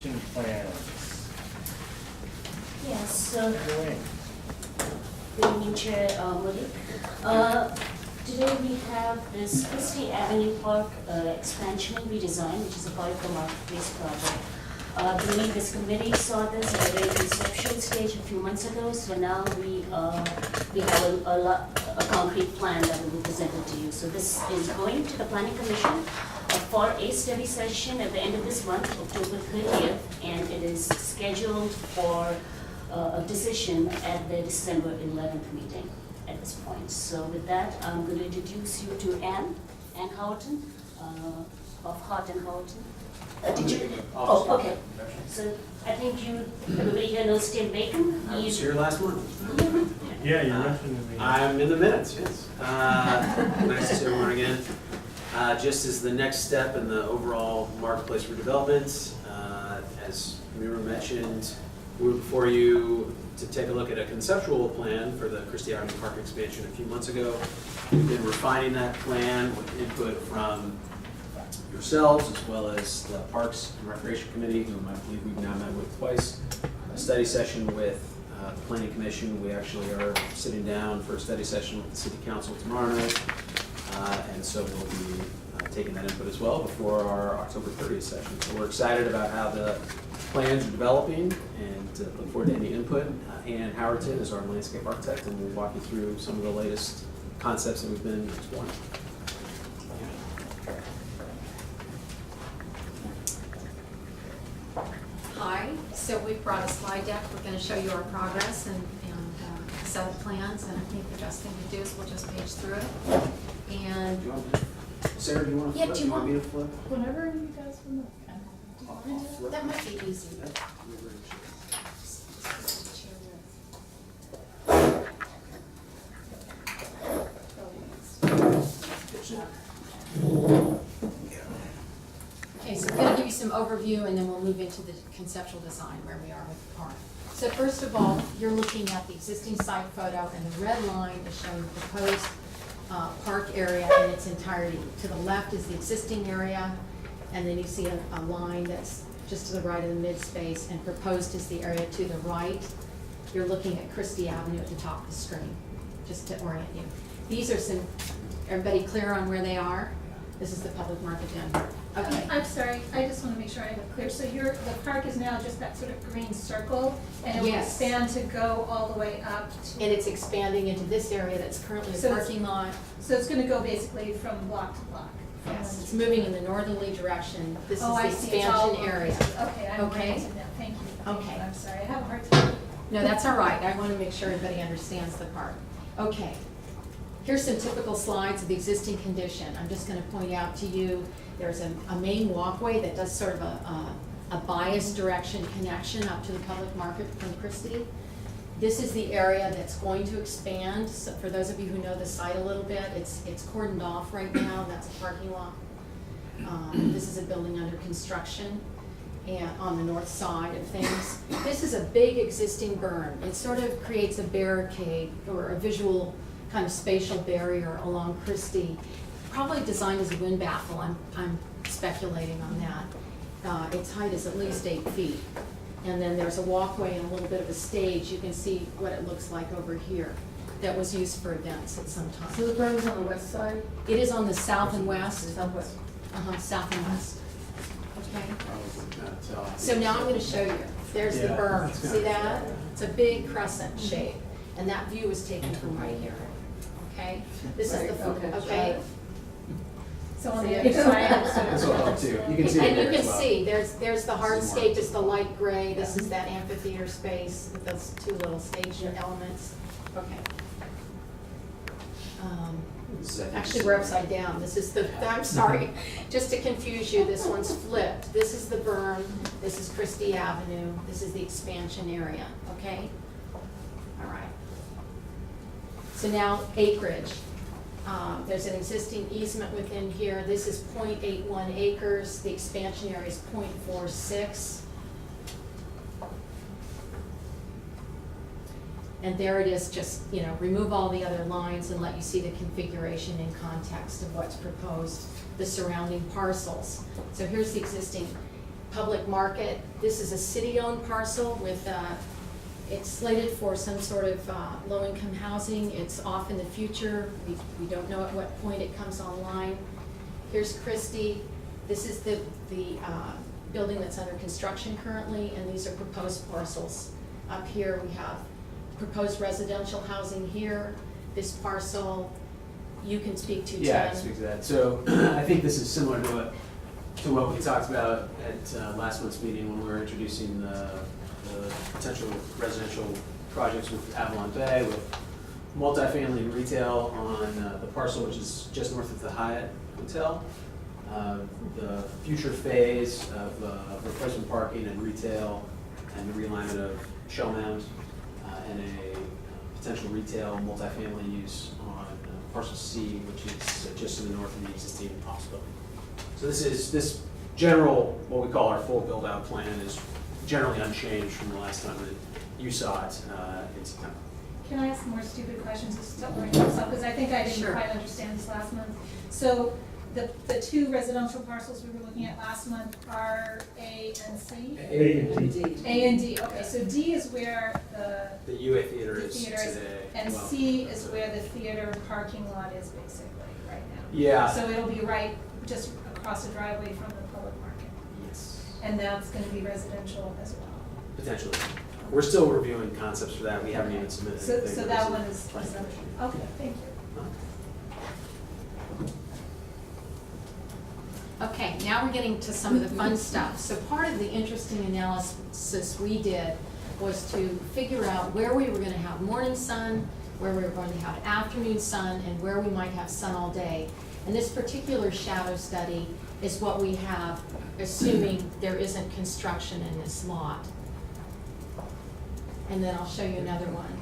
Plans. Yes, so Go in. good evening, Chair Moody. Today we have this Christie Avenue Park expansion and redesign, which is a part of the Marketplace project. I believe this committee saw this at a very conceptual stage a few months ago, so now we have a concrete plan that will be presented to you. So this is going to the Planning Commission for a study session at the end of this month, October 30th, and it is scheduled for a decision at the December 11th meeting at this point. So with that, I'm going to introduce you to Ann Houghton of Hart and Houghton. Did you? Oh, okay. So I think everybody here knows Tim Bacon. I was here last month. Yeah, you mentioned to me. I'm in the minutes, yes. Nice to see everyone again. Just as the next step in the overall marketplace redevelopment, as Mira mentioned, we were before you to take a look at a conceptual plan for the Christie Ave Park expansion a few months ago. We've been refining that plan with input from yourselves as well as the Parks and Recreation Committee, whom I believe we've now met with twice. A study session with the Planning Commission. We actually are sitting down for a study session with the City Council tomorrow night. And so we'll be taking that input as well before our October 30th session. So we're excited about how the plans are developing and look forward to any input. Ann Howerton is our landscape architect, and we'll walk you through some of the latest concepts that we've been exploring. Hi, so we've brought a slide deck. We're going to show you our progress and a set of plans, and I think the best thing to do is we'll just page through it. And Sarah, do you want to Yeah, flip? do you want me to want- flip? Whenever you guys want to. Flip. that might be easy. Okay, so I'm going to give you some overview, and then we'll move into the conceptual design where we are with the park. So first of all, you're looking at the existing site photo, and the red line is showing the proposed park area in its entirety. To the left is the existing area, and then you see a line that's just to the right of the mid-space, and proposed is the area to the right. You're looking at Christie Avenue at the top of the screen, just to orient you. These are some, everybody clear on where they are? This is the public market down here. Okay. I'm sorry, I just want to make sure I have it clear. So the park is now just that sort of green circle, and it will Yes. expand to go all the way up to. And it's expanding into this area that's currently a So it's- parking lot. So it's going to go basically from block to block. from Yes, one it's to- moving in the northerly direction. This is Oh, the I see. It's all expansion area. Okay, I'm Okay. oriented now. Thank you. Okay. I'm sorry, I have a hard time. No, that's all right. I want to make sure everybody understands the park. Okay. Here's some typical slides of the existing condition. I'm just going to point out to you, there's a main walkway that does sort of a bias direction connection up to the public market from Christie. This is the area that's going to expand. So for those of you who know the site a little bit, it's cordoned off right now. That's a parking lot. This is a building under construction and on the north side of things. This is a big existing berm. It sort of creates a barricade or a visual kind of spatial barrier along Christie. Probably designed as a wind baffle, I'm speculating on that. Its height is at least 8 feet. And then there's a walkway and a little bit of a stage. You can see what it looks like over here. That was used for events at some time. So the berm is on the west side? It is on the south and west. Southwest. South and west. Okay. Probably not. So now I'm gonna show you. There's the Yeah, berm. that's See good. that? It's a big crescent shape. And that view is taken from right here. Okay? This is the, Right, okay. okay? So on the other side. This will help too. You can see it And you there can as well. see, there's the hardscape, is the light gray. This is that amphitheater space with those two little stage elements. Okay. Actually, we're upside down. This is the, I'm sorry, just to confuse you, this one's flipped. This is the berm, this is Christie Avenue, this is the expansion area, okay? All right. So now acreage. There's an existing easement within here. This is 0.81 acres. The expansion area is 0.46. And there it is, just, remove all the other lines and let you see the configuration in context of what's proposed, the surrounding parcels. So here's the existing public market. This is a city-owned parcel with, it's slated for some sort of low-income housing. It's off in the future. We don't know at what point it comes online. Here's Christie. This is the building that's under construction currently, and these are proposed parcels. Up here we have proposed residential housing here. This parcel, you can speak to, Yeah, I Ted. can speak to that. So I think this is similar to what we talked about at last month's meeting when we were introducing the potential residential projects with Avalon Bay, with multifamily and retail on the parcel which is just north of the Hyatt Hotel. The future phase of replacement parking and retail and the realignment of Shell Mound and a potential retail multifamily use on parcel C, which is just to the north of the existing hospital. So this general, what we call our full build-out plan, is generally unchanged from the last time that you saw it in September. Can I ask more stupid questions to start bringing this up? Because I think I didn't Sure. quite understand this last month. So the two residential parcels we were looking at last month are A and C? A and D. A and D, okay, so D is where The UA Theater the is theater is, today. and well, C is where the theater parking lot is basically right now. Yeah. So it'll be right, just across the driveway from the public market. Yes. And that's gonna be residential as well. Potentially. We're still reviewing concepts for that. We haven't even submitted So, anything. so to that the one is, planning commission. okay, thank you. Okay, now we're getting to some of the fun stuff. So part of the interesting analysis we did was to figure out where we were gonna have morning sun, where we were going to have afternoon sun, and where we might have sun all day. And this particular shadow study is what we have, assuming there isn't construction in this lot. And then I'll show you another one.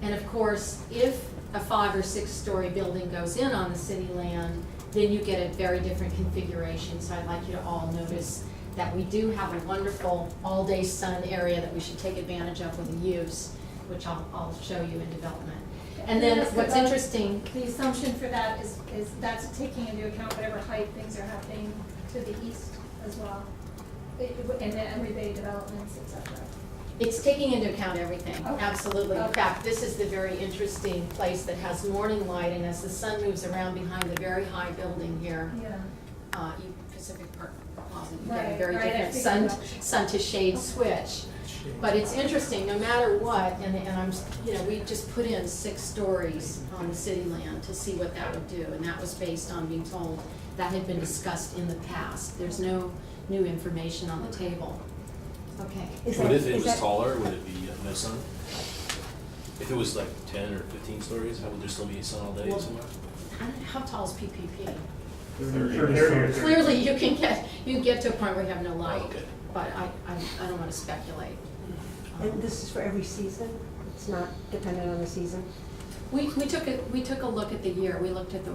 And of course, if a 5 or 6 story building goes in on the city land, then you get a very different configuration. So I'd like you to all notice that we do have a wonderful all-day sun area that we should take advantage of with the use, which I'll show you in development. And then Yes, what's but interesting, The assumption for that is that's taking into account whatever height things are happening to the east as well, in the Emeryville developments, et cetera. it's taking into account everything, Okay. absolutely. In Okay. fact, this is the very interesting place that has morning light, and as the sun moves around behind the very high building here, Yeah. Pacific Park Plaza, you get a Right, very right, I different figured sun to shade switch. But it's interesting, no matter what, and I'm, we just put in 6 stories on the city land to see what that would do, and that was based on being told that had been discussed in the past. There's no new information on the table. Okay. What if it was taller, would it be no sun? If it was like 10 or 15 stories, how would there still be sun all day Well, somewhere? How tall is PPP? Thirty. Clearly, you can get to a point where you have no light, Okay. but I don't want to speculate. And this is for every season? It's not dependent on the season? We took a look at the year. We looked at the,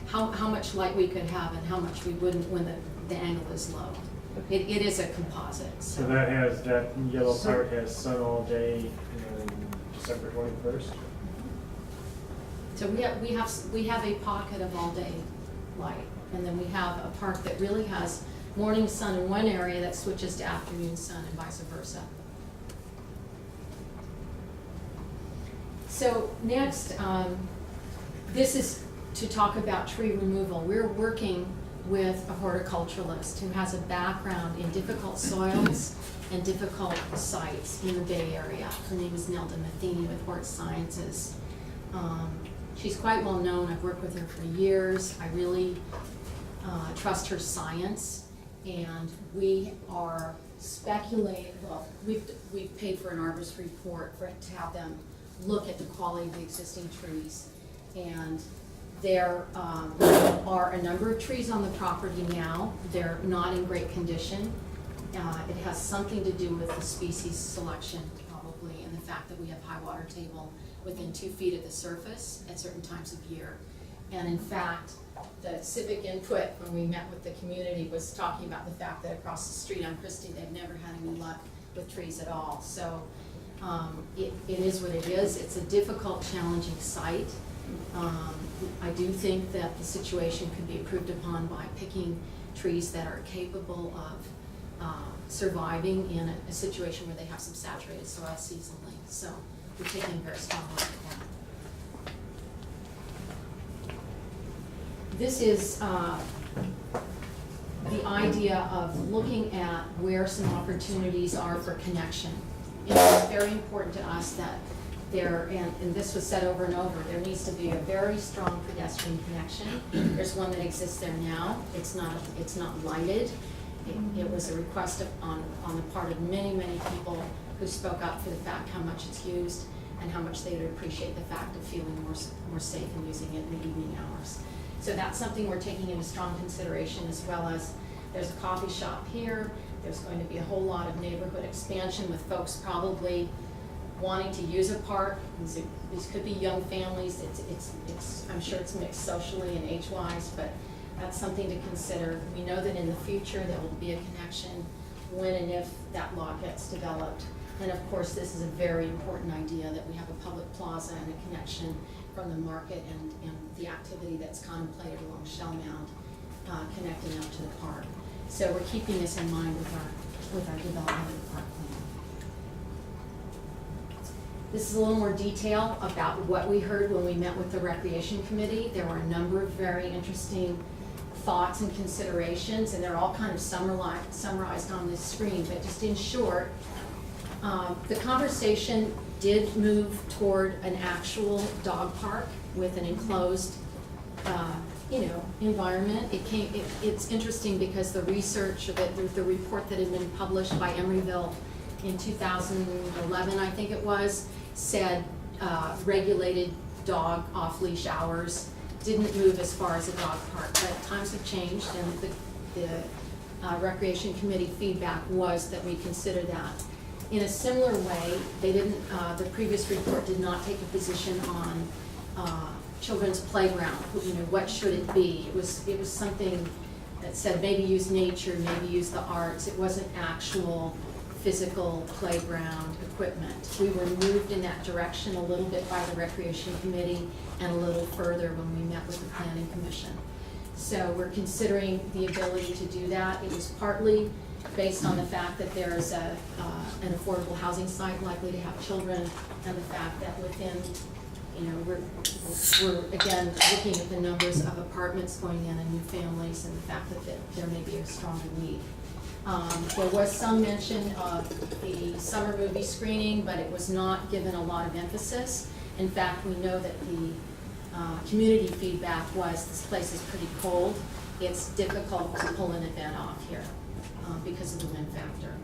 how much light we could have and how much we wouldn't when the angle is low. It is a composite, So so. that yellow part has sun all day and December 21st? So we have a pocket of all-day light, and then we have a park that really has morning sun in one area that switches to afternoon sun and vice versa. So next, this is to talk about tree removal. We're working with a horticulturalist who has a background in difficult soils and difficult sites in the Bay Area. Her name is Nelda Matheny with Hort Sciences. She's quite well known. I've worked with her for years. I really trust her science, and we are speculating. Well, we've paid for an arborist report to have them look at the quality of the existing trees, and there are a number of trees on the property now. They're not in great condition. It has something to do with the species selection, probably, and the fact that we have high water table within 2 feet of the surface at certain times of year. And in fact, the civic input when we met with the community was talking about the fact that across the street on Christie, they've never had any luck with trees at all. So it is what it is. It's a difficult, challenging site. I do think that the situation could be improved upon by picking trees that are capable of surviving in a situation where they have some saturated soil seasonally. So we're taking a very strong look at that. This is the idea of looking at where some opportunities are for connection. It's very important to us that there, and this was said over and over, there needs to be a very strong pedestrian connection. There's one that exists there now. It's not lighted. It was a request on the part of many, many people who spoke up for the fact how much it's used and how much they would appreciate the fact of feeling more safe in using it in the evening hours. So that's something we're taking into strong consideration, as well as there's a coffee shop here. There's going to be a whole lot of neighborhood expansion with folks probably wanting to use a park. These could be young families. I'm sure it's mixed socially and age-wise, but that's something to consider. We know that in the future there will be a connection when and if that lot gets developed. And of course, this is a very important idea that we have a public plaza and a connection from the market and the activity that's contemplated along Shell Mound, connecting out to the park. So we're keeping this in mind with our development of the park plan. This is a little more detail about what we heard when we met with the Recreation Committee. There were a number of very interesting thoughts and considerations, and they're all kind of summarized on this screen. But just in short, the conversation did move toward an actual dog park with an enclosed, environment. It's interesting because the research of it, the report that had been published by Emeryville in 2011, I think it was, said regulated dog off-leash hours, didn't move as far as a dog park, but times have changed, and the Recreation Committee feedback was that we consider that. In a similar way, they didn't, the previous report did not take a position on children's playground, what should it be? It was something that said maybe use nature, maybe use the arts. It wasn't actual physical playground equipment. We were moved in that direction a little bit by the Recreation Committee and a little further when we met with the Planning Commission. So we're considering the ability to do that. It was partly based on the fact that there is an affordable housing site likely to have children, and the fact that within, we're again looking at the numbers of apartments going in and new families, and the fact that there may be a stronger need. There was some mention of the summer movie screening, but it was not given a lot of emphasis. In fact, we know that the community feedback was this place is pretty cold. It's difficult to pull an event off here because of the wind factor.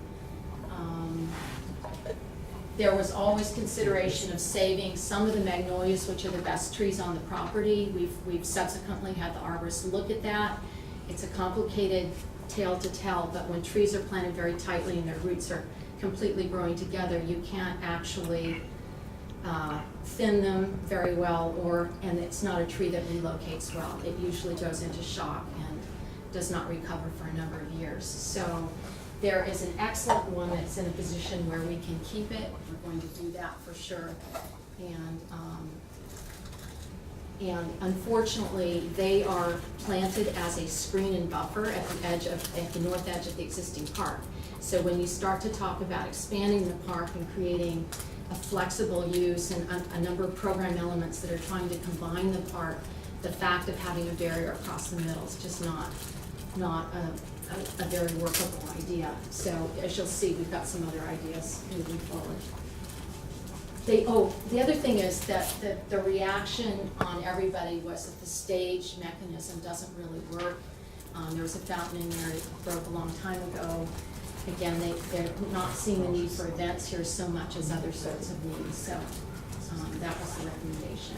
There was always consideration of saving some of the magnolias, which are the best trees on the property. We've subsequently had the arborists look at that. It's a complicated tale to tell, but when trees are planted very tightly and their roots are completely growing together, you can't actually thin them very well, and it's not a tree that relocates well. It usually goes into shock and does not recover for a number of years. So there is an excellent one that's in a position where we can keep it. We're going to do that for sure. And unfortunately, they are planted as a screen and buffer at the north edge of the existing park. So when you start to talk about expanding the park and creating a flexible use and a number of program elements that are trying to combine the park, the fact of having a barrier across the middle is just not a very workable idea. So as you'll see, we've got some other ideas moving forward. The other thing is that the reaction on everybody was that the stage mechanism doesn't really work. There was a fountain in there that broke a long time ago. Again, they're not seeing the need for events here so much as other sorts of needs. So that was the recommendation.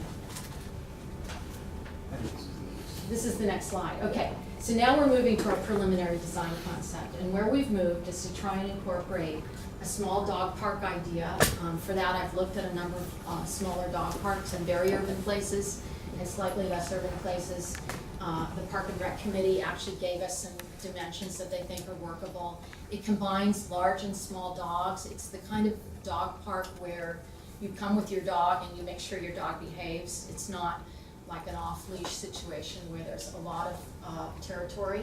This is the next slide. Okay, so now we're moving to our preliminary design concept. And where we've moved is to try and incorporate a small dog park idea. For that, I've looked at a number of smaller dog parks in very urban places and slightly less urban places. The Park and Rec Committee actually gave us some dimensions that they think are workable. It combines large and small dogs. It's the kind of dog park where you come with your dog and you make sure your dog behaves. It's not like an off-leash situation where there's a lot of territory.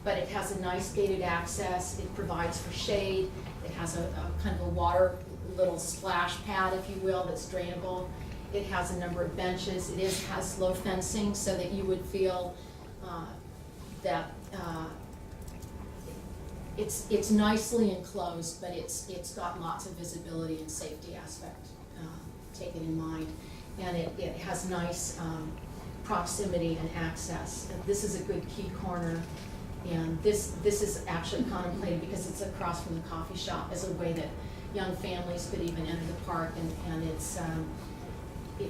but it has a nice gated access, it provides for shade, it has a kind of a water, little splash pad, if you will, that's drainable. It has a number of benches, has low fencing so that you would feel that it's nicely enclosed, but it's got lots of visibility and safety aspect taken in mind. And it has nice proximity and access. And this is a good key corner. And this is actually contemplated because it's across from the coffee shop as a way that young families could even enter the park, and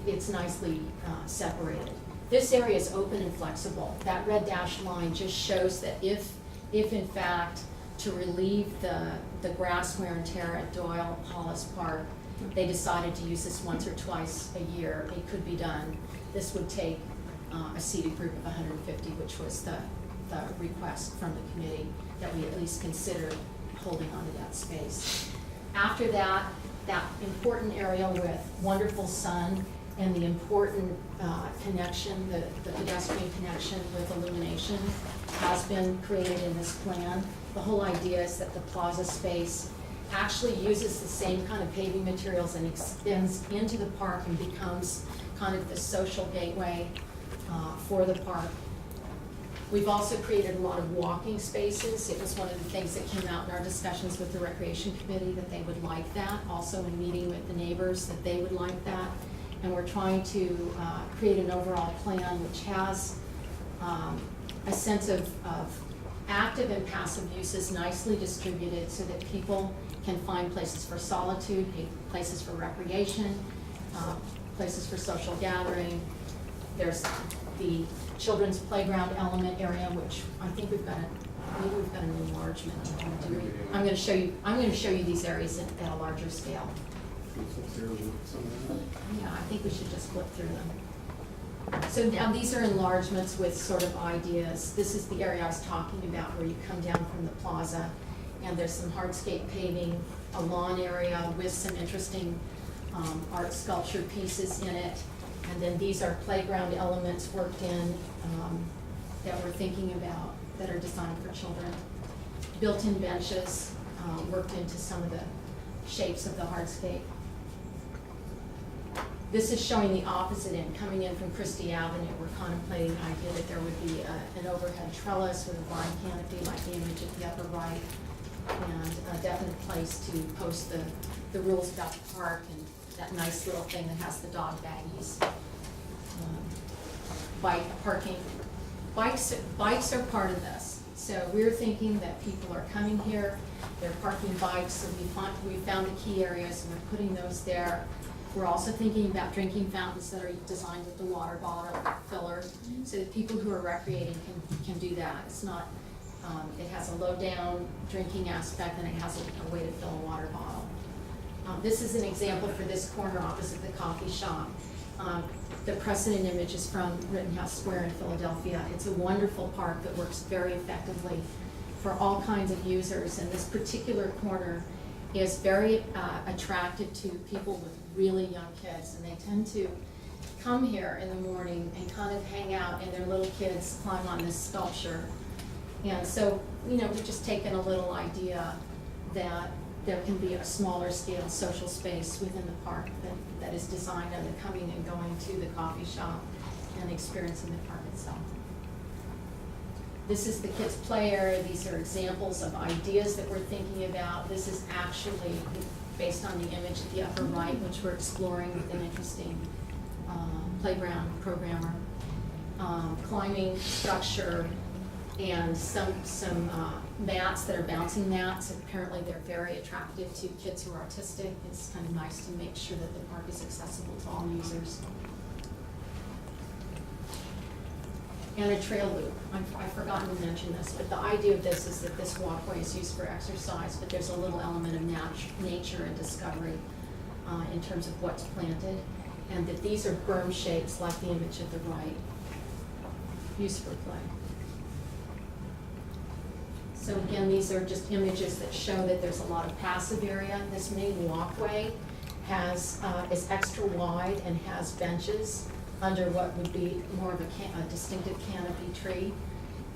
it's nicely separated. This area is open and flexible. That red dashed line just shows that if in fact to relieve the grass wear and tear at Doyle Hollis Park, they decided to use this once or twice a year, it could be done. This would take a seated group of 150, which was the request from the committee, that we at least consider holding onto that space. After that, that important area with wonderful sun and the important connection, the pedestrian connection with illumination has been created in this plan. The whole idea is that the plaza space actually uses the same kind of paving materials and extends into the park and becomes kind of the social gateway for the park. We've also created a lot of walking spaces. It was one of the things that came out in our discussions with the Recreation Committee, that they would like that. Also in meeting with the neighbors, that they would like that. And we're trying to create an overall plan which has a sense of active and passive uses nicely distributed so that people can find places for solitude, places for recreation, places for social gathering. There's the children's playground element area, which I think maybe we've got an enlargement. I'm going to show you these areas at a larger scale. Yeah, I think we should just flip through them. So now these are enlargements with sort of ideas. This is the area I was talking about where you come down from the plaza, and there's some hardscape paving, a lawn area with some interesting art sculpture pieces in it. And then these are playground elements worked in that we're thinking about that are designed for children. Built-in benches worked into some of the shapes of the hardscape. This is showing the opposite end. Coming in from Christie Avenue, we're contemplating the idea that there would be an overhead trellis with a vine canopy like the image at the upper right, and a definite place to post the rules about the park and that nice little thing that has the dog baggies. Bike parking. Bikes are part of this. So we're thinking that people are coming here, they're parking bikes, so we found the key areas and we're putting those there. We're also thinking about drinking fountains that are designed with the water bottle filler, so that people who are recreating can do that. It's not, it has a low down drinking aspect, and it has a way to fill a water bottle. This is an example for this corner opposite the coffee shop. The precedent image is from Rittenhouse Square in Philadelphia. It's a wonderful park that works very effectively for all kinds of users, and this particular corner is very attractive to people with really young kids, and they tend to come here in the morning and kind of hang out, and their little kids climb on this sculpture. And so, we've just taken a little idea that there can be a smaller scale social space within the park that is designed on the coming and going to the coffee shop and experiencing the park itself. This is the kids' play area. These are examples of ideas that we're thinking about. This is actually based on the image at the upper right, which we're exploring with an interesting playground programmer. Climbing structure and some mats that are bouncing mats. Apparently they're very attractive to kids who are autistic. It's kind of nice to make sure that the park is accessible to all users. And a trail loop. I've forgotten to mention this, but the idea of this is that this walkway is used for exercise, but there's a little element of nature and discovery in terms of what's planted, and that these are berm shapes like the image at the right, used for play. So again, these are just images that show that there's a lot of passive area. This main walkway is extra wide and has benches under what would be more of a distinctive canopy tree.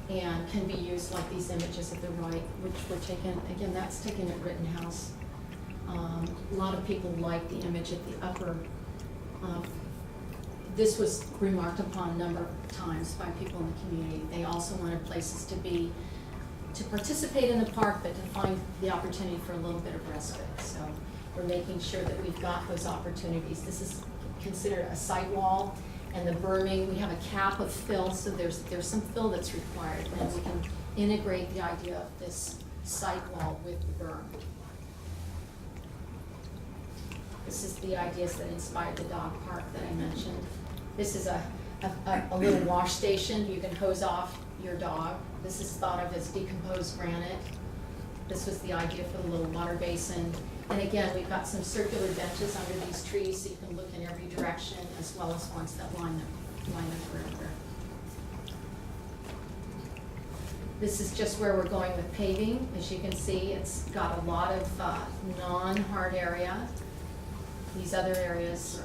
and can be used like these images at the right, which were taken, again, that's taken at Rittenhouse. A lot of people like the image at the upper. This was remarked upon a number of times by people in the community. They also wanted places to participate in the park, but to find the opportunity for a little bit of respite. So we're making sure that we've got those opportunities. This is considered a site wall, and the berming, we have a cap of fill, so there's some fill that's required, and we can integrate the idea of this site wall with the berm. This is the ideas that inspired the dog park that I mentioned. This is a little wash station. You can hose off your dog. This is thought of as decomposed granite. This was the idea for the little water basin. And again, we've got some circular benches under these trees so you can look in every direction, as well as ones that line the perimeter. This is just where we're going with paving. As you can see, it's got a lot of non-hard area. These other areas,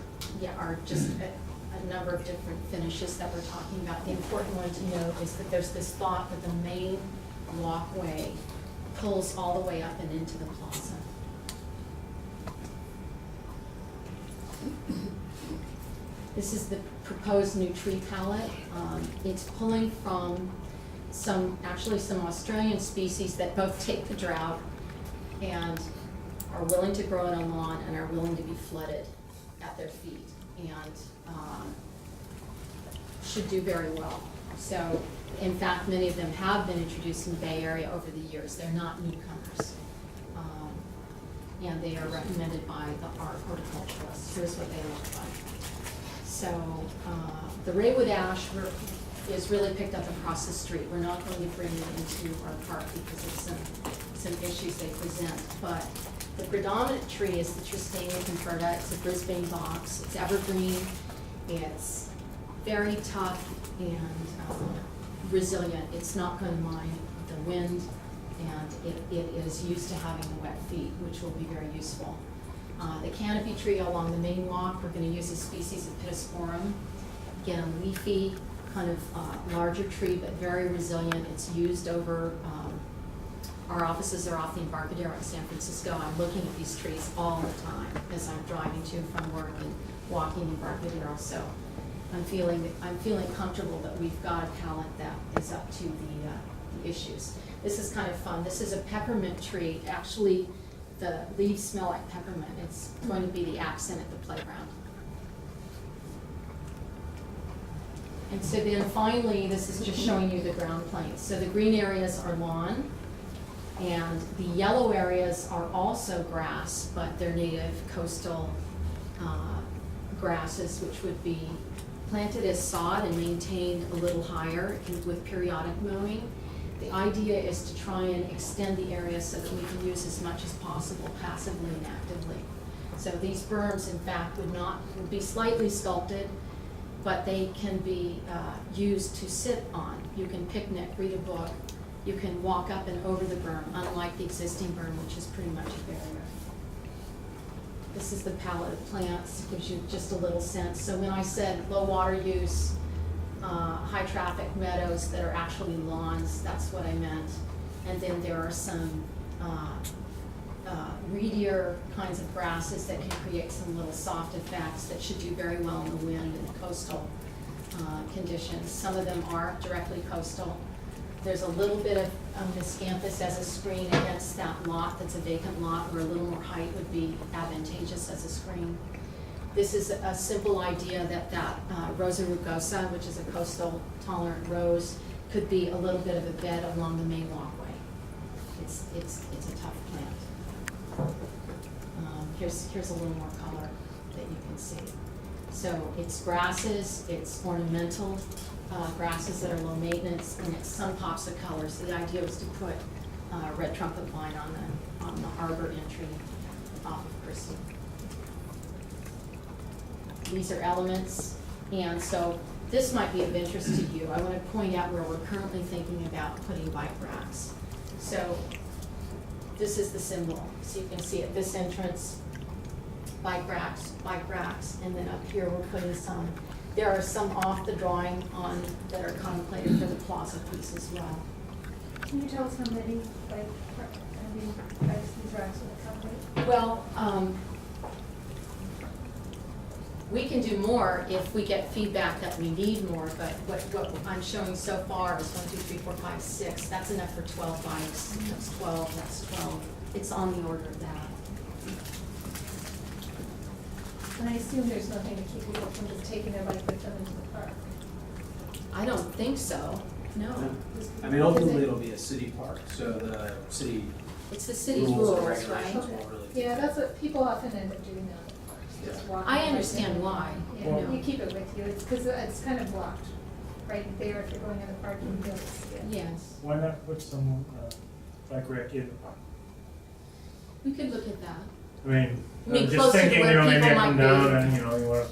are just a number of different finishes that we're talking about. The important one to note is that there's this thought that the main walkway pulls all the way up and into the plaza. This is the proposed new tree palette. It's pulling from some Australian species that both take the drought and are willing to grow it on lawn and are willing to be flooded at their feet, and should do very well. So, in fact, many of them have been introduced in the Bay Area over the years. They're not newcomers. And they are recommended by our horticulturalists. Here's what they look like. So, the Raywood ash is really picked up across the street. We're not going to bring it into our park because of some issues they present, but the predominant tree is the Tristania conferta. It's a Brisbane box. It's evergreen. It's very tough and resilient. It's not going to mind the wind, and it is used to having the wet feet, which will be very useful. The canopy tree along the main walk, we're going to use a species of Pittosporum. Again, a leafy, kind of larger tree, but very resilient. It's used over, our offices are off the Embarcadero in San Francisco. I'm looking at these trees all the time as I'm driving to and from work and walking Embarcadero. So I'm feeling comfortable that we've got a palette that is up to the issues. This is kind of fun. This is a peppermint tree. Actually, the leaves smell like peppermint. It's going to be the accent at the playground. And so then finally, this is just showing you the ground planes. So the green areas are lawn, and the yellow areas are also grass, but they're native coastal grasses, which would be planted as sod and maintained a little higher with periodic mowing. The idea is to try and extend the area so that we can use as much as possible passively and actively. So these berms, in fact, would be slightly sculpted, but they can be used to sit on. You can picnic, read a book. You can walk up and over the berm, unlike the existing berm, which is pretty much a barrier. This is the palette of plants, gives you just a little sense. So when I said low water use, high traffic meadows that are actually lawns, that's what I meant. And then there are some reedier kinds of grasses that can create some little soft effects that should do very well in the wind and the coastal conditions. Some of them are directly coastal. There's a little bit of miscanthus as a screen against that lot that's a vacant lot where a little more height would be advantageous as a screen. This is a simple idea that Rosa rugosa, which is a coastal tolerant rose, could be a little bit of a bed along the main walkway. It's a tough plant. Here's a little more color that you can see. So it's grasses, it's ornamental grasses that are low maintenance, and it's some pops of color. So the idea was to put red trumpet vine on the arbor entry off of Christie. These are elements, and so this might be of interest to you. I want to point out where we're currently thinking about putting bike racks. So this is the symbol. So you can see at this entrance, bike racks, and then up here we're putting some There are some off the drawing that are contemplated for the plaza piece as well. Can you tell us how many, like, these racks will accommodate? Well, we can do more if we get feedback that we need more, but what I'm showing so far is 1, 2, 3, 4, 5, 6. That's enough for 12 bikes. That's 12, that's 12. It's on the order of that. And I assume there's nothing to keep people from just taking their bike with them into the park. I don't think so, no. I mean, ultimately, it'll be a city park, so the city It's the city's rules and rules, regulations right? won't really. Yeah, that's what people often end up doing now at the parks, just walking. I right understand in. why, Yeah, you know. you keep it with you, it's because it's kind of blocked right there if you're going in the park, you can be able to see it. Yes, Why not put some, bike rack in the park? we could look at that. I mean, I mean, I'm just closer to thinking, where maybe people I come might down be. and, you wanna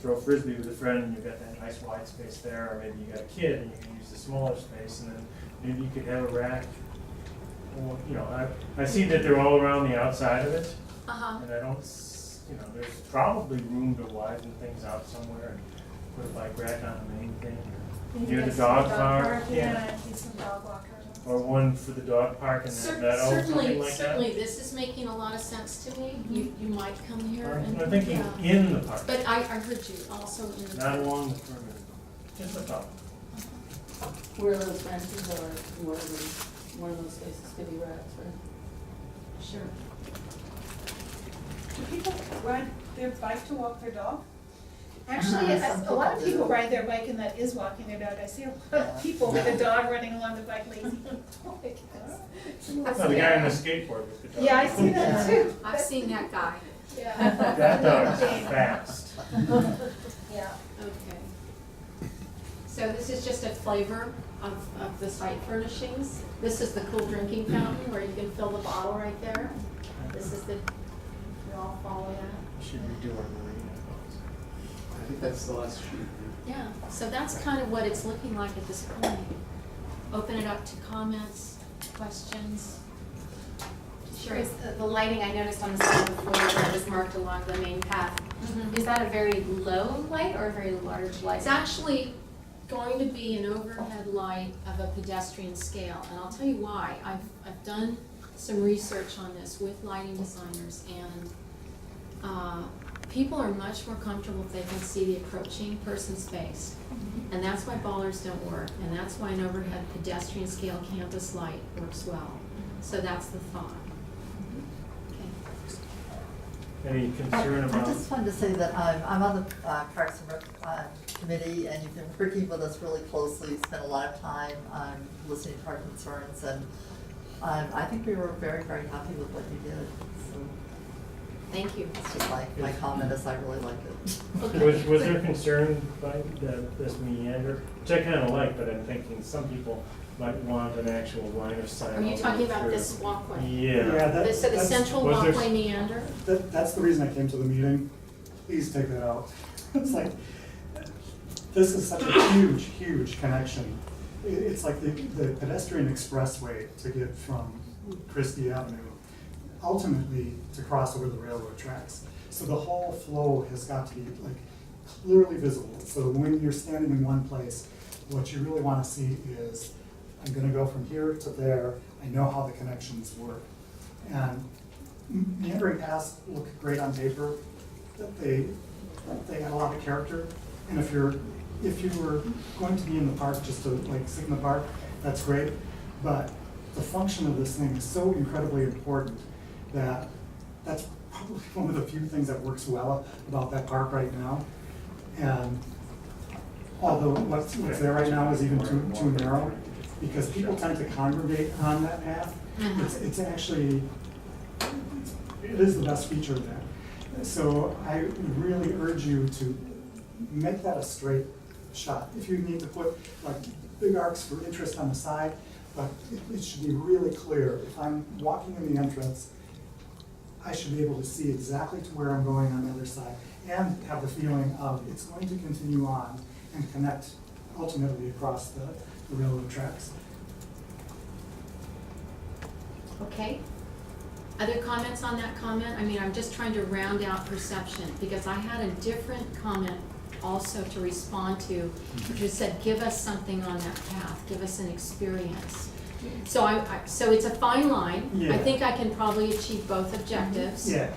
throw a frisbee with a friend, and you've got that nice wide space there, or maybe you got a kid and you can use the smaller space, and then maybe you could have a rack. Or, I see that they're all around the outside of it, Uh-huh. and I don't, there's probably room to widen things out somewhere and put a bike rack on the main thing, Maybe near the like dog some park, Yeah, do some dog walkers. or one for the dog park in that meadow, something Certainly, like that. certainly, this is making a lot of sense to me. You might come here and. I'm thinking yeah. in the park, But I heard you, also in the. not along the perimeter, just a thought. Where those benches are, one of those spaces could be racks, right? Sure. Do people ride their bike to walk their dog? Actually, Some a lot of people people do. ride their bike and that is walking their dog. I see a lot of people with a dog running along the bike lazy. Oh my goodness. Oh, the guy on the skateboard with the dog. Yeah, I see that too. I've seen that guy. Yeah. That dog's fast. Yeah. Okay. So this is just a flavor of the site furnishings. This is the cool drinking fountain where you can fill the bottle right there. This is the, you all follow that? Should we do our marina? I think that's the last sheet. Yeah, so that's kind of what it's looking like at this point. Open it up to comments, questions. Sure. Is the lighting I noticed on the side of the floor that was marked along the main path, is that a very low light or a very large light? It's actually going to be an overhead light of a pedestrian scale, and I'll tell you why. I've done some research on this with lighting designers, and people are much more comfortable if they can see the approaching person's face. And that's why bollards don't work, and that's why an overhead pedestrian scale campus light works well. So that's the thought. Any concern I about? just wanted to say that I'm on the Parks and Rec committee, and you've been working with us really closely, spent a lot of time listening to our concerns, and I think we were very, very happy with what you did. So Thank you. it's just like my comment is I really like it. Was there concern by this meander, which I kind of like, but I'm thinking some people might want an actual line of sight. Are all you the talking way about through. this walkway? Yeah. So the central Was there- walkway meander? That's the reason I came to the meeting. Please take that out. It's like, this is such a huge, huge connection. It's like the pedestrian expressway to get from Christie Avenue, ultimately to cross over the railroad tracks. So the whole flow has got to be like clearly visible. So when you're standing in one place, what you really want to see is, I'm gonna go from here to there, I know how the connections work. And meandering paths look great on paper, that they got a lot of character. And if you were going to be in the park just to like sit in the park, that's great. But the function of this thing is so incredibly important that that's probably one of the few things that works well about that park right now. And although what's there right now is even too narrow, because people tend to congregate on that path. It's actually, it is the best feature of that. So I really urge you to make that a straight shot. If you need to put like big arcs for interest on the side, but it should be really clear. If I'm walking in the entrance, I should be able to see exactly to where I'm going on the other side and have the feeling of it's going to continue on and connect ultimately across the railroad tracks. Okay. Other comments on that comment? I mean, I'm just trying to round out perception, because I had a different comment also to respond to, which you said, give us something on that path, give us an experience. So so it's a fine line. I Yeah. think I can probably achieve both objectives. Yeah,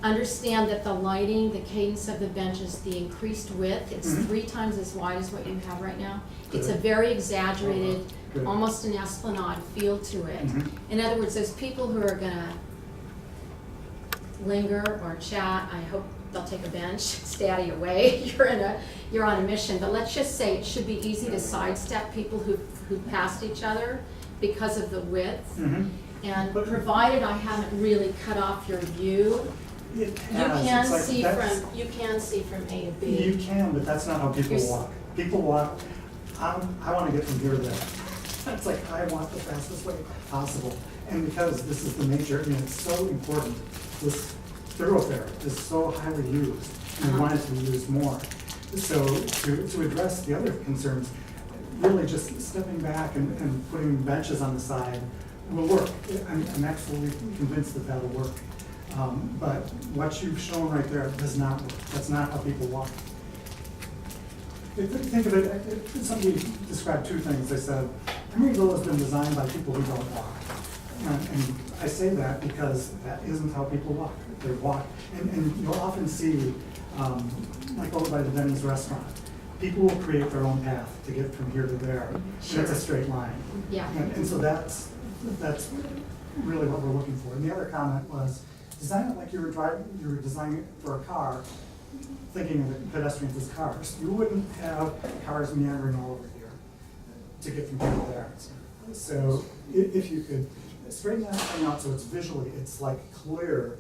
Understand that the lighting, the cadence of the benches, the increased width, it's Mhm. 3 times as wide as what you have right now. It's a Good. very exaggerated, Good. almost an esplanade feel to it. Mhm. In other words, those people who are gonna linger or chat, I hope they'll take a bench, stay out of your way, you're on a mission. But let's just say it should be easy to sidestep people who passed each other because of the width. Mhm. And provided I haven't really cut off your view, It you has. can It's like see that's- from A to B. You can, but that's not how people You're s- walk. People walk, I want to get from here to there. It's like, I want the fastest way possible. And because this is the nature, I mean, it's so important, this thoroughfare is so highly used, and we want it to be used more. So to address the other concerns, really just stepping back and putting benches on the side will work. I'm absolutely convinced that that'll work. But what you've shown right there does not work. That's not how people walk. Think of it, somebody described 2 things. They said, Emeryville has been designed by people who don't walk. And I say that because that isn't how people walk. They walk. And you'll often see, like over by the Denny's restaurant, people will create their own path to get from here to there. And it's a straight line. Yeah. And so that's really what we're looking for. And the other comment was, design it like you were designing it for a car, thinking of the pedestrians as cars. You wouldn't have cars meandering all over here to get from here to there. So if you could straighten that thing out so it's visually, it's like clear.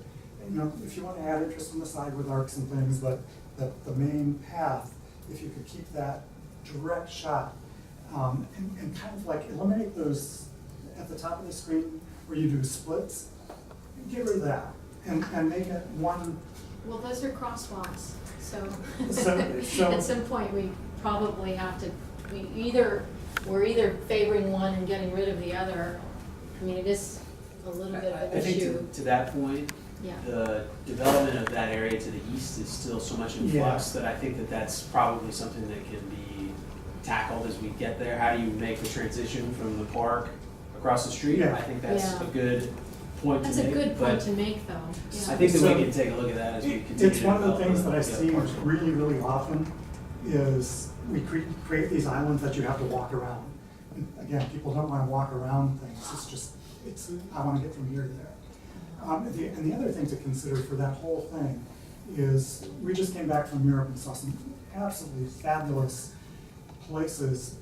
You know, if you want to add interest on the side with arcs and things, but the main path, if you could keep that direct shot, and kind of like eliminate those at the top of the screen where you do splits, get rid of that and make it one. Well, those are crosswalks, so So- at some point, we probably have to, we're either favoring one and getting rid of the other. I mean, it is a little bit of I an think issue. to that point, Yeah. the development of that area to the east is still so much in Yeah. flux that I think that that's probably something that can be tackled as we get there. How do you make the transition from the park across the street? Yeah. I think that's Yeah. a good point to That's make. a good point but to make, though. I think that So- we can take a look at that as we continue It's to one of the develop things that I the see parcel. really, really often is we create these islands that you have to walk around. And again, people don't want to walk around things. I want to get from here to there. And the other thing to consider for that whole thing is we just came back from Europe and saw some absolutely fabulous places,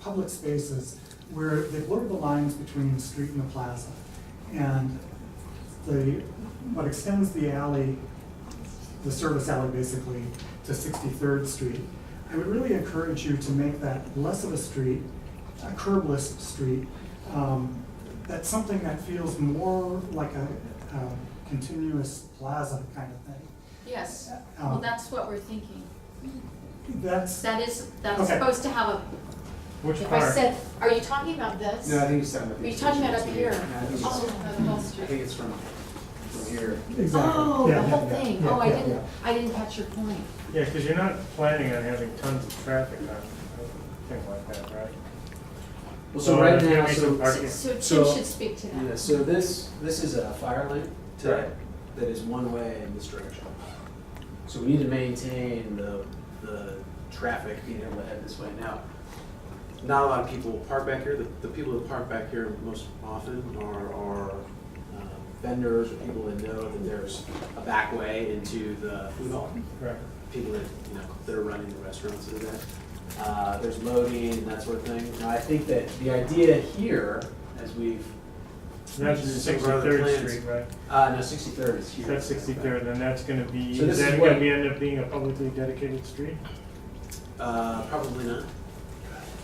public spaces, where they blurred the lines between the street and the plaza. And what extends the alley, the service alley basically, to 63rd Street, I would really encourage you to make that less of a street, a curbless street. That's something that feels more like a continuous plaza kind of thing. Yes, well, that's what we're thinking. That's, That's Okay. supposed to have a, Which if I part? said, are you talking about this? No, I think he's talking about. Are you talking about up here? I think it's- Oh, the whole I street. think it's from here. exactly. Oh, Yeah, the yeah, whole yeah, thing. yeah, Oh, yeah, yeah. I didn't catch your point. Yeah, because you're not planning on having tons of traffic on a thing like that, right? Well, so right there's now, gonna be some so, parking. So Tim So- should speak to yeah, that. so this is a fire lane today Right. that is one way in this direction. So we need to maintain the traffic being able to head this way. Now, not a lot of people park back here. The people that park back here most often are vendors or people that know that there's a back way into the food hall. Right. People that are running the restaurants that are there. There's loading and that sort of thing. Now, I think that the idea here, as we've That's mentioned in some of our other 63rd plans- Street, right? No, 63rd is here. That's 63rd, and that's gonna be, So this is that is gonna what- be end up being a publicly dedicated street? Probably not.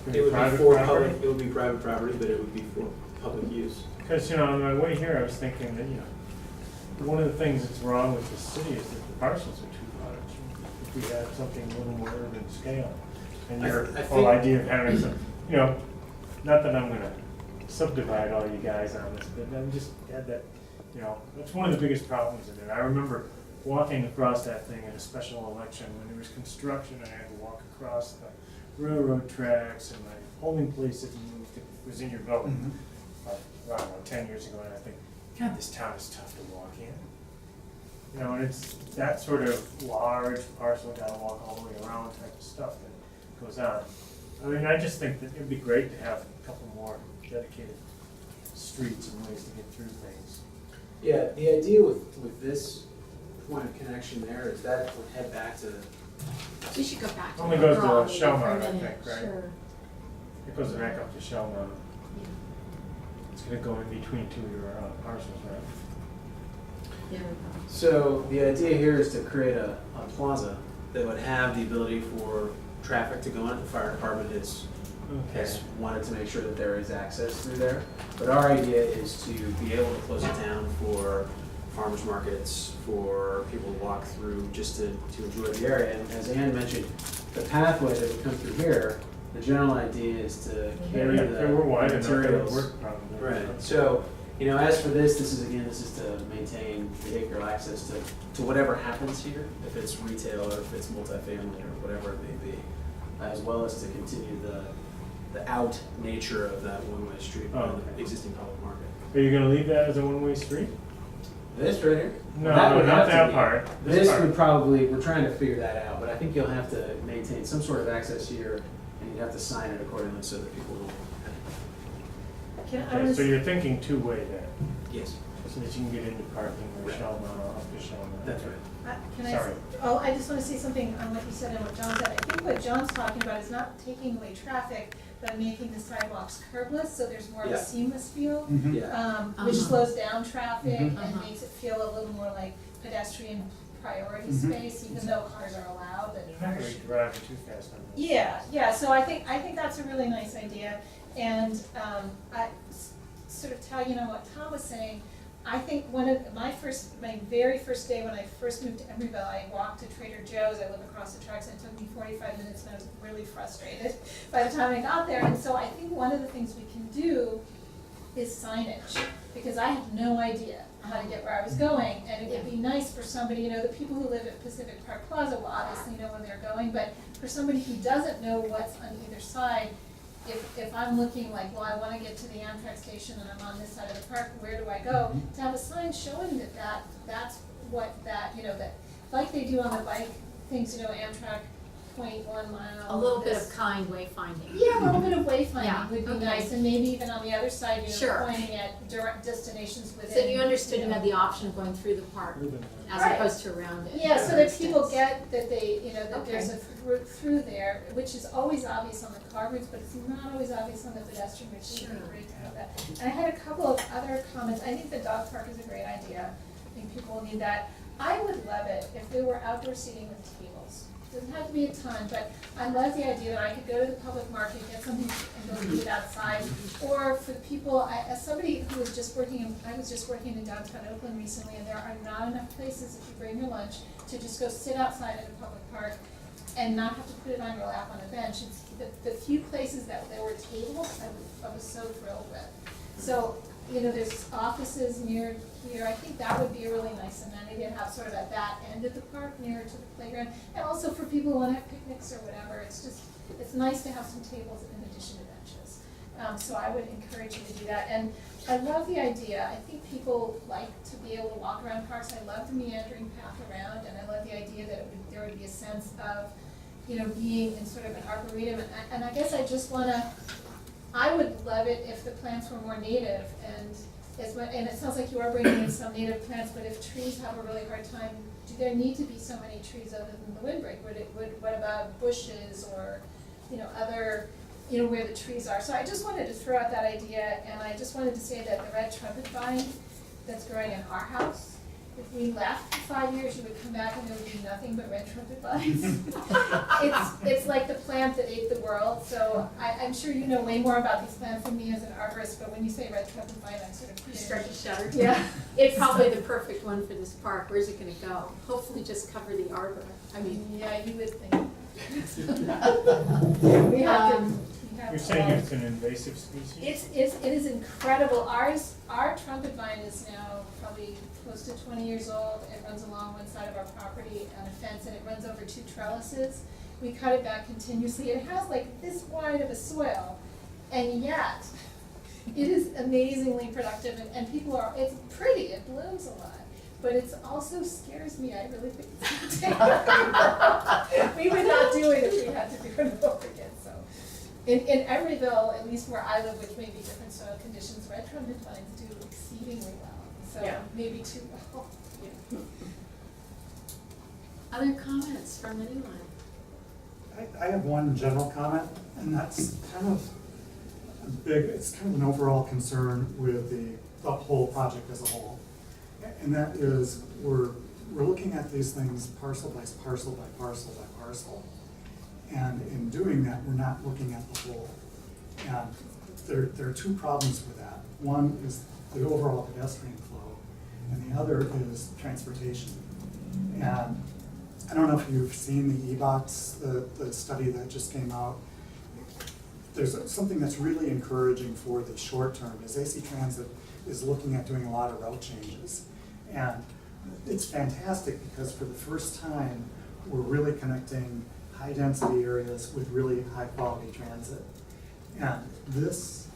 Gonna It be would be private for property? public, it would be private property, but it would be for public use. Because, on my way here, I was thinking that, one of the things that's wrong with the city is that the parcels are too large. If we had something a little more urban scale, and your I whole think- idea of having some, not that I'm gonna subdivide all you guys on this, but I'm just had that, that's one of the biggest problems in it. I remember walking across that thing in a special election, when there was construction, I had to walk across the railroad tracks, and my polling place had moved, it was in your building, I don't know, 10 years ago, and I think, God, this town is tough to walk in. You know, and it's that sort of large parcel, gotta walk all the way around type of stuff that goes on. I mean, I just think that it'd be great to have a couple more dedicated streets and ways to get through things. Yeah, the idea with this point of connection there is that it would head back to, We should go back to. Only goes to Raleigh for a Shelmont, I minute. think, right? Sure. It goes back up to Shelmont. It's gonna go in between two of your parcels, right? There we go. so the idea here is to create a plaza that would have the ability for traffic to go in. The fire department has wanted to make sure that there is access through there. But our idea is to be able to close it down for farmers markets, for people to walk through, just to enjoy the area. And as Ann mentioned, the pathway that would come through here, the general idea is to carry Yeah, the if they were wide enough, it would materials. work probably. Right, so, you know, as for this is to maintain vehicular access to whatever happens here, if it's retail or if it's multifamily or whatever it may be, as well as to continue the out nature of that one-way street, Oh, the existing public market. Are you gonna leave that as a one-way street? This right here? No, That would not have to that be. part. This part. would probably, we're trying to figure that out, but I think you'll have to maintain some sort of access here, and you'd have to sign it accordingly so that people don't. Okay, so you're thinking two-way then, Yes, so that you can get into parking or Right. Shelmont or up to Shelmont. that's right. Can I, Sorry. I just want to say something on what you said and what John said. I think what John's talking about is not taking away traffic, but making the sidewalks curbless, so there's more of Yeah. a seamless feel, Yeah. which Uh-huh. slows down traffic and Uh-huh. makes it feel a little more like pedestrian priority Mhm. space, even though cars are allowed, but You're not really driving too fast on this. yeah, so I think that's a really nice idea, and, sort of tagging on what Tom was saying, I think one of my very first day when I first moved to Emeryville, I walked to Trader Joe's, I live across the tracks, and it took me 45 minutes, and I was really frustrated by the time I got there, and so I think one of the things we can do is signage, because I had no idea how to get where I was going, and it would be nice for somebody, you know, the people who live at Pacific Park Plaza will obviously know where they're going, but for somebody who doesn't know what's on either side, if I'm looking like, well, I wanna get to the Amtrak station and I'm on this side of the park, where do I go? To have a sign showing that's what that, you know, that, like they do on the bike things, you know, Amtrak 0.1 mile. A little bit this- of kind wayfinding. Yeah, a little bit of Yeah, wayfinding would be okay. nice, and maybe even on the other side, you know, Sure. pointing at direct destinations within. So you understood you know. had the option of going through the park as Right. opposed to around it. Yeah, so for that people instance. get that they, you know, that there's Okay. a route through there, which is always obvious on the car routes, but it's not always obvious on the pedestrian routes, so it'd be Sure. great to have that. And I had a couple of other comments, I think the dog park is a great idea, I think people need that. I would love it if there were outdoor seating with tables, doesn't have to be a ton, but I love the idea that I could go to the public market, get something and go eat outside. Or for people, as somebody who was just working, I was just working in downtown Oakland recently, and there are not enough places if you bring your lunch to just go sit outside in a public park and not have to put it on your lap on a bench. It's the few places that there were tables, I was so thrilled with. So, you know, there's offices near here, I think that would be a really nice amenity to have sort of at that end of the park, nearer to the playground. And also for people who wanna have picnics or whatever, it's nice to have some tables in addition to benches. So I would encourage you to do that. And I love the idea, I think people like to be able to walk around parks, I love the meandering path around, and I love the idea that there would be a sense of, you know, being in sort of an arboretum. And I guess I would love it if the plants were more native, and it sounds like you are bringing in some native plants, but if trees have a really hard time, do there need to be so many trees other than the windbreak? What about bushes or, you know, other, you know, where the trees are? So I just wanted to throw out that idea, and I just wanted to say that the red trumpet vine that's growing in our house, if we left for 5 years, you would come back and there would be nothing but red trumpet vines. It's like the plant that ate the world, so I'm sure you know way more about these plants than me as an arborist, but when you say red trumpet vine, I'm sort of. You start to shudder. Yeah. It's probably the perfect one for this park. Where's it gonna go? Hopefully just cover the arbor. I mean, Yeah, you would think. We have to. You're saying it's an invasive species? It is incredible. Our trumpet vine is now probably close to 20 years old. It runs along one side of our property on a fence, and it runs over 2 trellises. We cut it back continuously. It has like this wide of a swale, and yet it is amazingly productive, and people are, it's pretty, it blooms a lot. But it also scares me. I really think it's gonna take. We would not do it if we had to do it over again, so. In Emeryville, at least where I live, which may be different soil conditions, red-trunted vines do exceedingly well, so Yeah. maybe too well. Other comments from anyone? I have one general comment, and that's kind of a big, it's kind of an overall concern with the whole project as a whole. And that is, we're looking at these things parcel by parcel by parcel by parcel. And in doing that, we're not looking at the whole. And there are 2 problems with that. One is the overall pedestrian flow, and the other is transportation. And I don't know if you've seen the e-box, the study that just came out. There's something that's really encouraging for the short term is AC Transit is looking at doing a lot of route changes. And it's fantastic because for the first time, we're really connecting high-density areas with really high-quality transit. And this,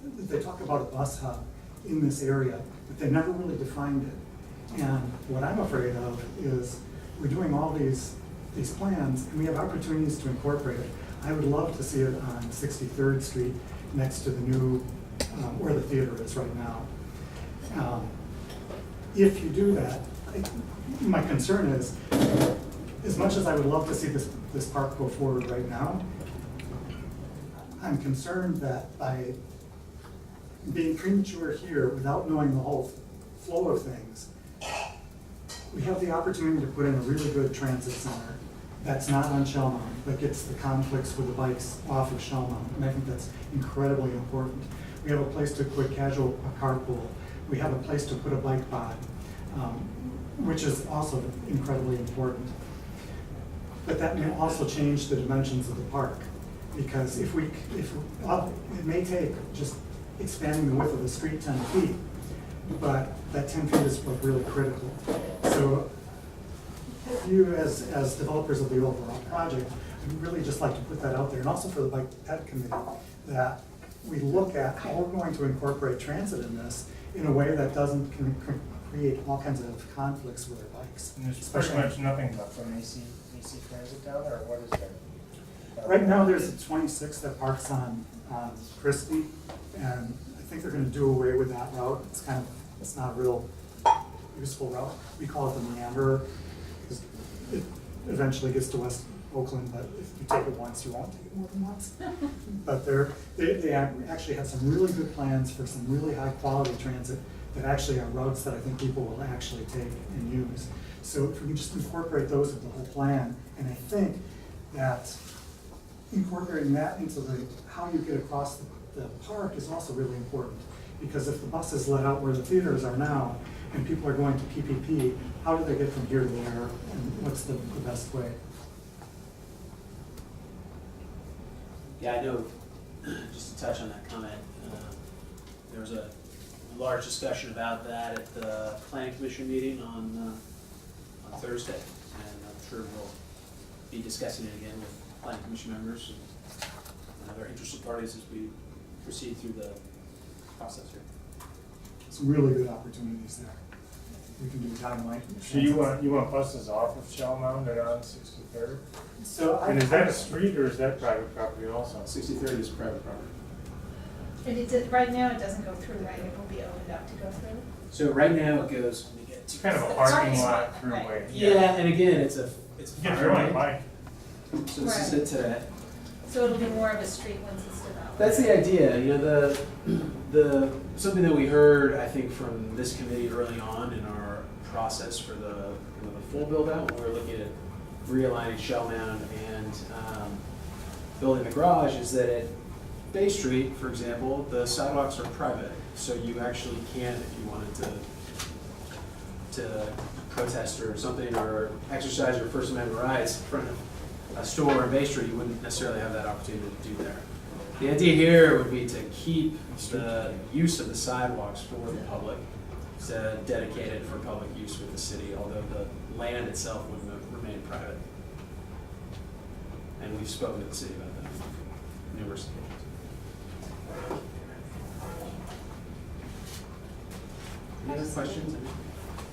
they talk about a bus hub in this area, but they never really defined it. And what I'm afraid of is we're doing all these plans, and we have opportunities to incorporate it. I would love to see it on 63rd Street next to the new, where the theater is right now. If you do that, my concern is, as much as I would love to see this park go forward right now, I'm concerned that by being premature here without knowing the whole flow of things, we have the opportunity to put in a really good transit center that's not on Shell Mountain, but gets the conflicts with the bikes off of Shell Mountain, and I think that's incredibly important. We have a place to put a carpool. We have a place to put a bike pod, which is also incredibly important. But that may also change the dimensions of the park, because it may take just expanding the width of the street 10 feet, but that 10 feet is like really critical. So you as developers of the overall project, I'd really just like to put that out there, and also for the Bike Ped Committee, that we look at how we're going to incorporate transit in this in a way that doesn't create all kinds of conflicts with our bikes. And there's pretty much nothing left from AC Transit down there, or what is there? Right now, there's a 26 that parks on Christie, and I think they're gonna do away with that route. It's not a real useful route. We call it the meanderer, because it eventually gets to West Oakland, but if you take it once, you won't take it more than once. But they actually have some really good plans for some really high quality transit that actually are routes that I think people will actually take and use. So if we can just incorporate those into the whole plan, and I think that incorporating that into how you get across the park is also really important. Because if the buses let out where the theaters are now, and people are going to PPP, how do they get from here to there, and what's the best way? Yeah, I know, just to touch on that comment, there was a large discussion about that at the planning commission meeting on Thursday, and I'm sure we'll be discussing it again with planning commission members and other interested parties as we proceed through the process here. Some really good opportunities there. We can do dynamite. So you want buses off of Shell Mountain that are on 63rd? So And is that a street or is that private property also? 63rd is private property. And right now, it doesn't go through, right? It will be opened up to go through. So right now it goes, let me get It's to. kind of a parking lot throughway. Yeah, and again, it's You get your own bike. So this is it today. So it'll be more of a street once it's developed. That's the idea, you know, the something that we heard, I think, from this committee early on in our process for the full build out, when we were looking at realigning Shell Mound and building the garage, is that at Bay Street, for example, the sidewalks are private, so you actually can, if you wanted to protest or something, or exercise your First Amendment rights in front of a store in Bay Street, you wouldn't necessarily have that opportunity to do there. The idea here would be to keep the use of the sidewalks for the public, dedicated for public use with the city, although the land itself would remain private. And we've spoken to the city about that numerous occasions. Any other questions?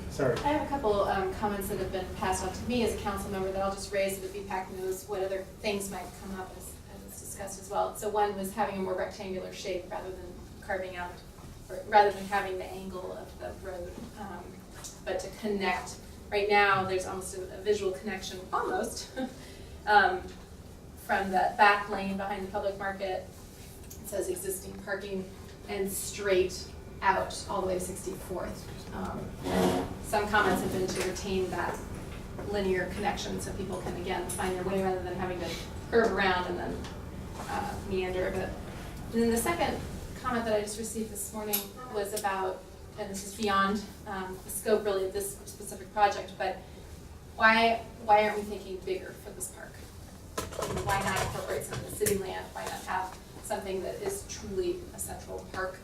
Sorry. I have a couple comments that have been passed on to me as a council member that I'll just raise so that BPAC knows what other things might come up as discussed as well. So one was having a more rectangular shape rather than carving out, or rather than having the angle of the road, but to connect. Right now, there's almost a visual connection, almost, from the back lane behind the public market. It says existing parking and straight out all the way to 64th. Some comments have been to retain that linear connection so people can, again, find their way rather than having to curve around and then meander a bit. And then the second comment that I just received this morning was about, and this is beyond the scope really of this specific project, but why aren't we thinking bigger for this park? Why not incorporate some of the city land? Why not have something that is truly a central park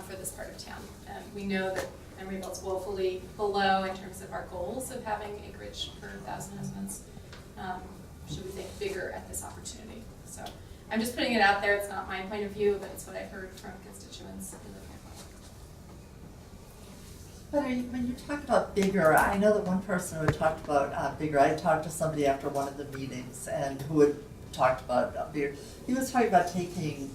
for this part of town? And we know that Emeryville's woefully below in terms of our goals of having acreage per 1,000 residents. Should we think bigger at this opportunity? So I'm just putting it out there. It's not my point of view, but it's what I've heard from constituents in the But when you talk about bigger, I know that one person who had talked about bigger, I talked to somebody after one of the meetings and who had talked about bigger. He was talking about taking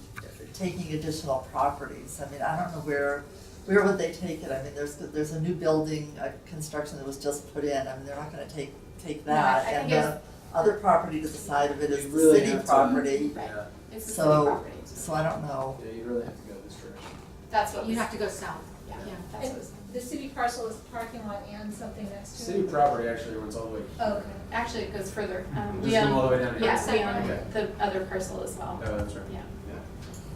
additional properties. I mean, I don't know where would they take it? I mean, there's a new building, construction that was just put in. I mean, they're not gonna take that. I And think the other property to the side of it is You the really city have to- property. Right. It's the city So, property. so I don't know. Yeah, you really have to go this direction. That's what You have to go south. Yeah, Yeah. that's what it's. The city parcel is parking lot and something next to it? City property actually runs all the way. Oh, okay. Actually, it goes further. We Just go all the way own, down here? yes, we own Okay. the other parcel as well. Oh, that's right. Yeah.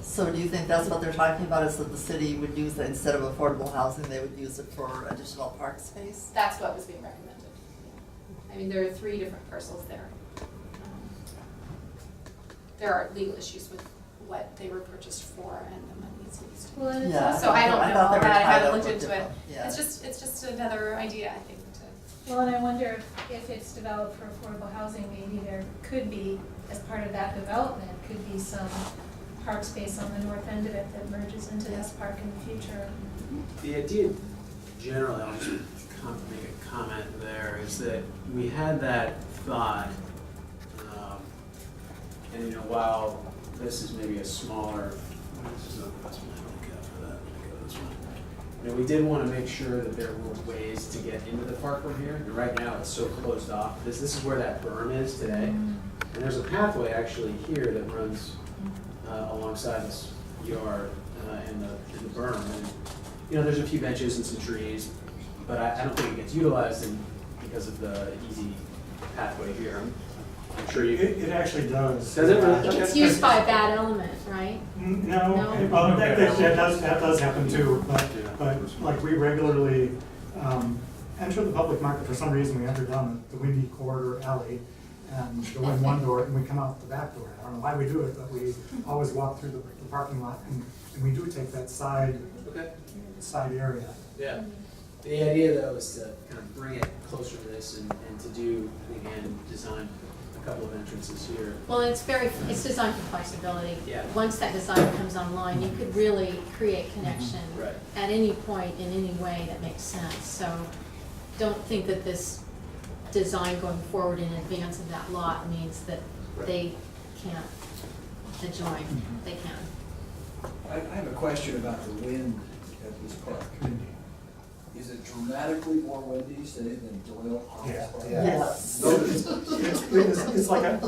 So do you think that's what they're talking about, is that the city would use it instead of affordable housing, they would use it for additional park space? That's what was being recommended. I mean, there are 3 different parcels there. There are legal issues with what they were purchased for and the money it's used. Well, and it's Yeah. also. So I don't know thought all they were that. I tied haven't up looked with into it. different- yeah. It's just another idea, I think, to. Well, and I wonder if it's developed for affordable housing, maybe there could be, as part of that development, could be some park space on the north end of it that merges into this park in the future. The idea, generally, I'll just make a comment there, is that we had that thought, and you know, while this is maybe a smaller, this is not the best one to look at for that, let me go this one. You know, we did want to make sure that there were ways to get into the park from here, and right now it's so closed off. This is where that berm is today, and there's a pathway actually here that runs alongside this yard and the berm. And, you know, there's a few benches and some trees, but I don't think it gets utilized because of the easy pathway here. I'm sure you. It actually does. Does it really? It gets used by a bad element, right? No, No? well, that does happen too, but like we regularly enter the public market. For some reason, we enter down the Windy Corridor Alley and go in one door and we come out the back door. I don't know why we do it, but we always walk through the parking lot and we do take that side area. Yeah. The idea though is to kind of bring it closer to this and to do, again, design a couple of entrances here. Well, it's designed for flexibility. Yeah. Once that design comes online, you could really create connection Right. at any point in any way that makes sense. So don't think that this design going forward in advance of that lot means that Right. they can't adjoin. They can. I have a question about the wind at this park. Is it dramatically more windy, say, than Doyle House Yeah. Park? Yes. It's like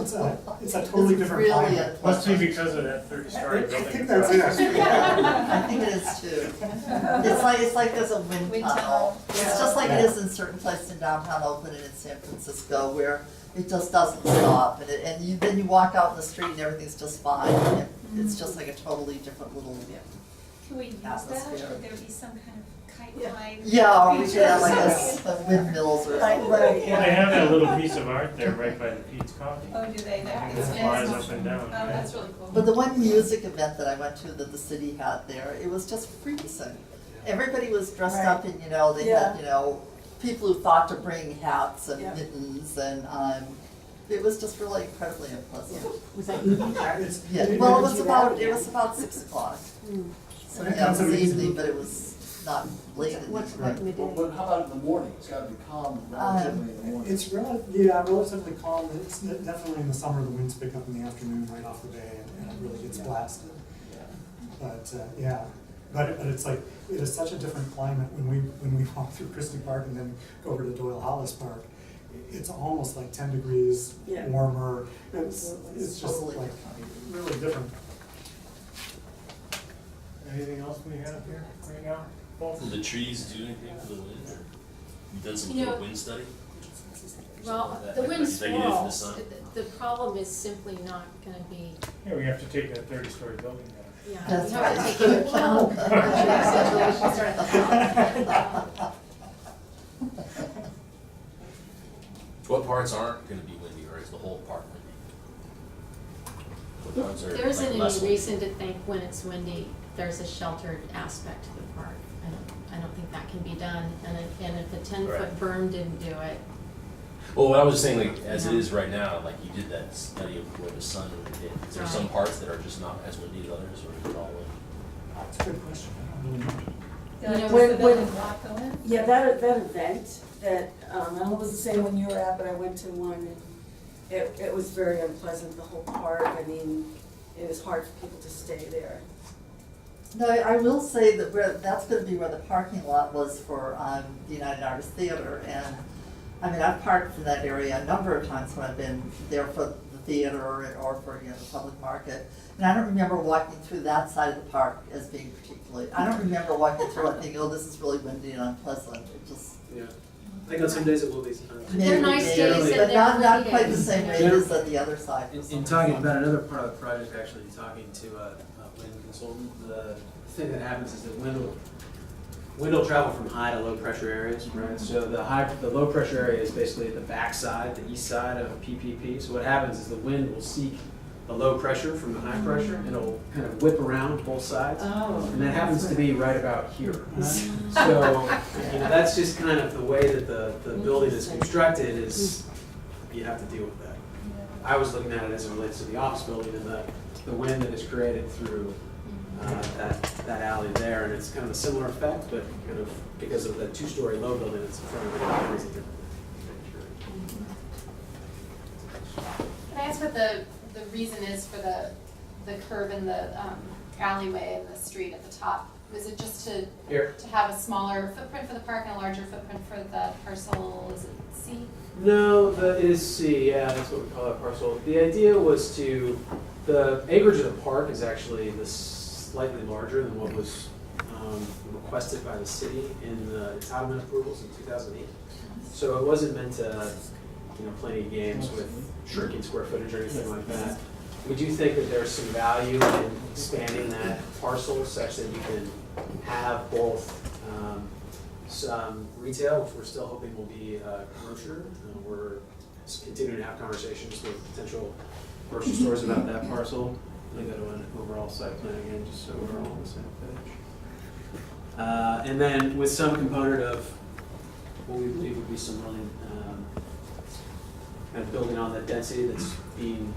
it's a totally different Really climate. Must be because of that 30-story I building. think that's it. I think it is too. It's like there's a wind Wind tunnel. tunnel. It's just like it is in certain places in downtown Oakland and in San Francisco where it just doesn't stop. And then you walk out in the street and everything's just fine. And it's just like a totally different little. Can we use that, Atmosphere. or would there be some kind of kite line? Yeah, or we could have like a windmills or something. Well, they have that little piece of art there right by the Pete's Coffee. Oh, do they? That It is flies fancy. up and down. Oh, that's really cool. But the one music event that I went to that the city had there, it was just freezing. everybody was dressed Right. up in, you know, they Yeah. had, you know, people who thought to bring hats and Yeah. mittens and, it was just really incredibly unpleasant. Was that evening? It's- Yeah, it- well, it- it was about 6 o'clock. So, It yeah, it was comes in- evening, but it was not late in the What's evening. like midday? But how about in the morning? It's gotta be calm relatively in the morning. It's relatively calm. It's definitely in the summer, the winds pick up in the afternoon right off the bay and it really gets blasted. But, yeah, but it's like, it is such a different climate when we walk through Christie Park and then go over to Doyle Hollis Park. It's almost like 10 degrees Yeah. warmer. It's just Totally like different. really different. Anything else we have here right now? Paul? Will the trees do anything for the wind, or you done some You sort of know- wind study? Well, Like the that, wind like negative in the swirls, sun? the problem is simply not gonna be, Yeah, we have to take that 30-story building down. yeah, That's you have to right. take into account. Situations are at the top. What parts aren't gonna be windy, or is the whole park windy? What parts are There isn't like less any windy? reason to think when it's windy, there's a sheltered aspect to the park. I don't think that can be done, and if a 10-foot Right. berm didn't do it, Well, what I was just saying, like, as it Yeah. is right now, like, you did that study of where the sun would hit. Is there some Right. parts that are just not as windy as others, or is it all windy? That's a good question. I don't really know. Yeah, You know, does when- the building block go in? Yeah, that event that, I don't know if it was the same one you were at, but I went to one and it was very unpleasant, the whole park. I mean, it was hard for people to stay there. No, I will say that that's gonna be where the parking lot was for, the United Artists Theater, and, I mean, I've parked in that area a number of times when I've been there for the theater or for, you know, the public market. And I don't remember walking through that side of the park as being particularly, I don't remember walking through and thinking, oh, this is really windy and unpleasant, it just. Yeah. I think on some days it will be. They're nice maybe, days and but they're not windy quite the days. same rate as on the other side. In talking about another part of the project, actually talking to a wind consultant, The thing that happens is that wind will travel from high to low pressure areas, right? So the low pressure area is basically the back side, the east side of a PPP. So what happens is the wind will seek the low pressure from the high pressure, and it'll kind of whip around both sides. Oh. And that happens to be right about here. So, you know, that's just kind of the way that the building is constructed is, you have to deal with that. I was looking at it as it relates to the office building and the wind that is created through that alley there, and it's kind of a similar effect, but kind of because of the two-story low building, it's in front of it, everything different. Can I ask what the reason is for the curve in the alleyway and the street at the top? Was it just to Here. have a smaller footprint for the park and a larger footprint for the parcel, is it C? No, it is C, yeah, that's what we call that parcel. The idea was the acreage of the park is actually slightly larger than what was requested by the city in the entitlement approvals in 2008. So it wasn't meant to, you know, play any games with shrinking square footage or anything like that. We do think that there's some value in expanding that parcel such that you can have both some retail, which we're still hoping will be grocer. We're continuing to have conversations with potential grocery stores about that parcel. Let me go to an overall site plan again, just so we're all on the same page. And then with some component of what we believe would be some really kind of building on the density that's being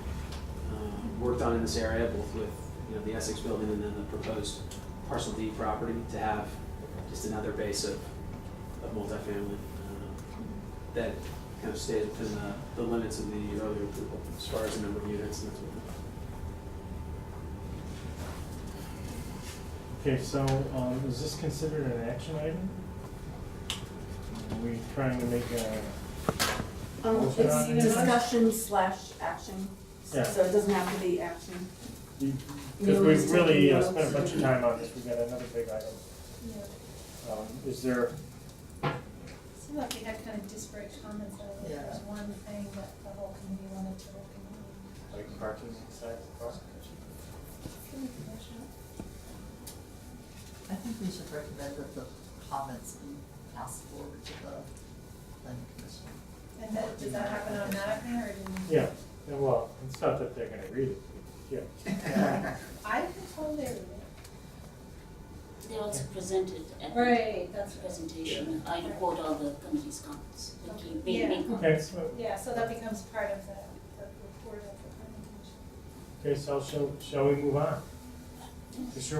worked on in this area, both with, you know, the Essex building and then the proposed parcel D property, to have just another base of multifamily that kind of stays within the limits of the earlier approval as far as the number of units and that sort of thing. Okay, so, is this considered an action item? Are we trying to make a, Motion on it? It's discussion / action, Yeah. so it doesn't have to be action. because we've really spent a bunch of time on this, we've got another big item. Is there, Seemed like we had kind of disparate comments, though. Yeah. There's one thing that the whole committee wanted to recommend. like, parking inside the park? Can we finish up? I think we should recommend that the comments be passed forward to the planning commission. And that, does that happen automatically, or didn't? Yeah, well, it's not that they're gonna read it, yeah. I can totally read it. They also presented at the Right, that's right. presentation. I record all the committee's comments, the key, Yeah. main Okay, comments. so, Yeah, so that becomes part of the report of the planning commission. okay, so shall we move on? For sure.